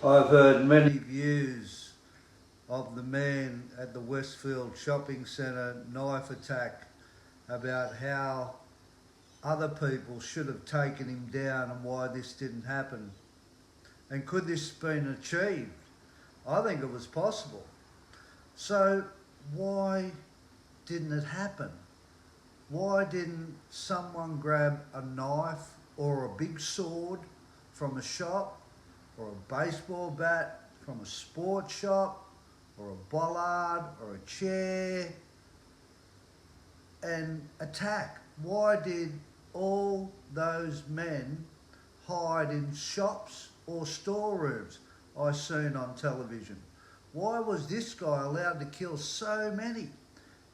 I've heard many views of the man at the Westfield shopping centre knife attack about how other people should have taken him down and why this didn't happen. And could this have been achieved? I think it was possible. So why didn't it happen? Why didn't someone grab a knife or a big sword from a shop, or a baseball bat from a sports shop, or a bollard or a chair, and attack? Why did all those men hide in shops or storerooms I seen on television? Why was this guy allowed to kill so many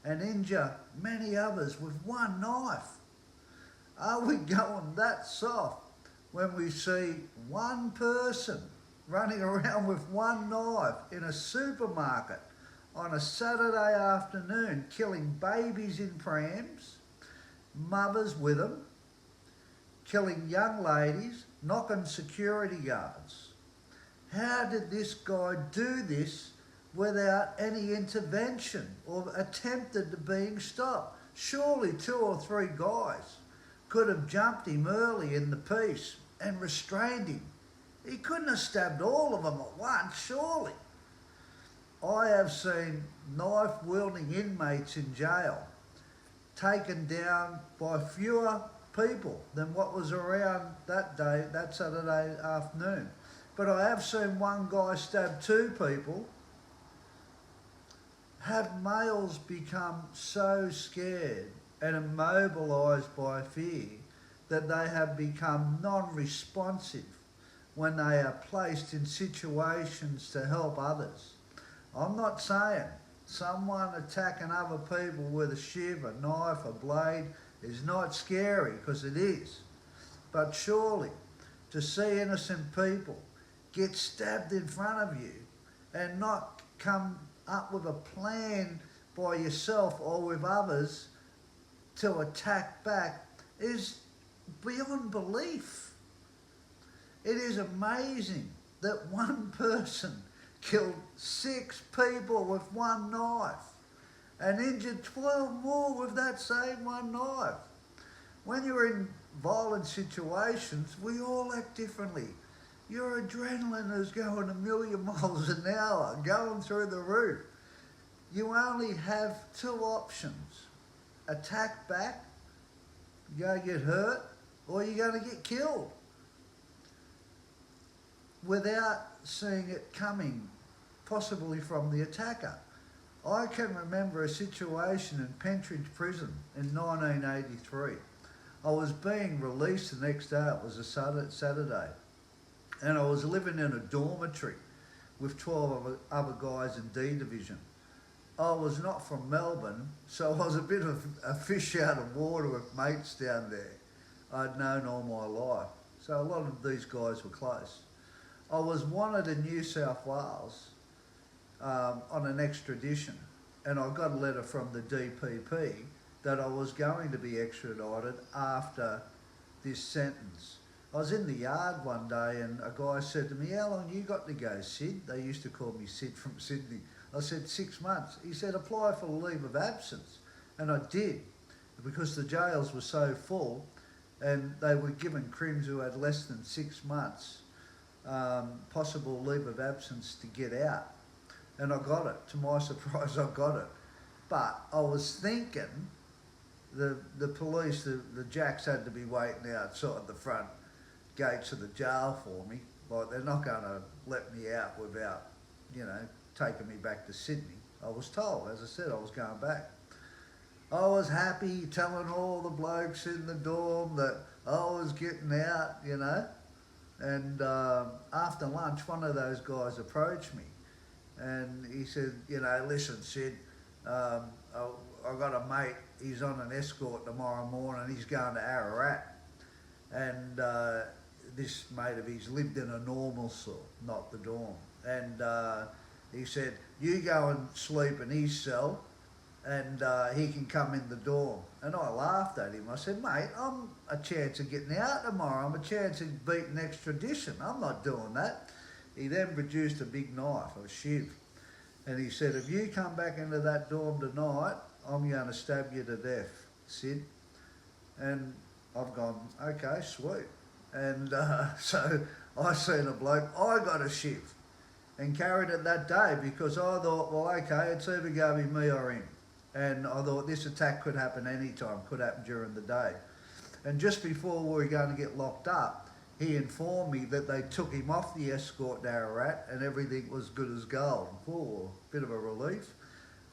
and injure many others with one knife? Are we going that soft when we see one person running around with one knife in a supermarket on a Saturday afternoon, killing babies in prams, mothers with them, killing young ladies, knocking security guards? How did this guy do this without any intervention or attempted to being stopped? Surely 2 or 3 guys could have jumped him early in the piece and restrained him. He couldn't have stabbed all of them at once, surely. I have seen knife-wielding inmates in jail taken down by fewer people than what was around that day, that Saturday afternoon. But I have seen one guy stab 2 people. Have males become so scared and immobilised by fear that they have become non-responsive when they are placed in situations to help others? I'm not saying someone attacking other people with a shiv, a knife, a blade is not scary, because it is. But surely to see innocent people get stabbed in front of you and not come up with a plan by yourself or with others to attack back is beyond belief. It is amazing that one person killed 6 people with one knife and injured 12 more with that same one knife. When you're in violent situations, we all act differently. Your adrenaline is going a million miles an hour, going through the roof. You only have 2 options: attack back, you're going to get hurt, or you're going to get killed without seeing it coming, possibly from the attacker. I can remember a situation in Pentridge Prison in 1983. I was being released the next day, it was a Saturday, and I was living in a dormitory with 12 other guys in D Division. I was not from Melbourne, so I was a bit of a fish out of water with mates down there I'd known all my life. So a lot of these guys were close. I was wanted in New South Wales on an extradition, and I got a letter from the DPP that I was going to be extradited after this sentence. I was in the yard one day and a guy said to me, "How long you got to go, Sid?" They used to call me Sid from Sydney. I said, 6 months. He said, "Apply for a leave of absence." And I did, because the jails were so full and they were giving crims who had less than 6 months possible leave of absence to get out. And I got it. To my surprise, I got it. But I was thinking the police, the jacks had to be waiting outside the front gates of the jail for me. Like, they're not going to let me out without, taking me back to Sydney. I was told, as I said, I was going back. I was happy telling all the blokes in the dorm that I was getting out, And after lunch, one of those guys approached me and he said, "Listen, Sid, I've got a mate, he's on an escort tomorrow morning, he's going to Ararat." And this mate of his lived in a normal cell, not the dorm. And he said, "You go and sleep in his cell and he can come in the dorm." And I laughed at him. I said, "Mate, I'm a chance of getting out tomorrow. I'm a chance of beating extradition. I'm not doing that." He then produced a big knife, a shiv, and he said, if you come back into that dorm tonight, I'm going to stab you to death, Sid. And I've gone, okay, sweet. And so I seen a bloke, I got a shiv and carried it that day because I thought, well, okay, it's either going to be me or him. And I thought this attack could happen anytime, could happen during the day. And just before we were going to get locked up, he informed me that they took him off the escort to Ararat and everything was good as gold. Oh, bit of a relief.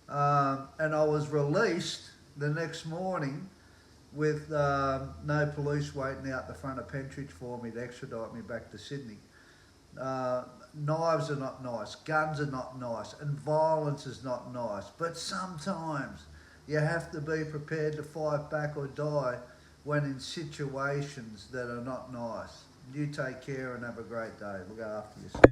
And I was released the next morning with no police waiting out the front of Pentridge for me to extradite me back to Sydney. Knives are not nice, guns are not nice, and violence is not nice. But sometimes you have to be prepared to fight back or die when in situations that are not nice. You take care and have a great day. Look after yourself.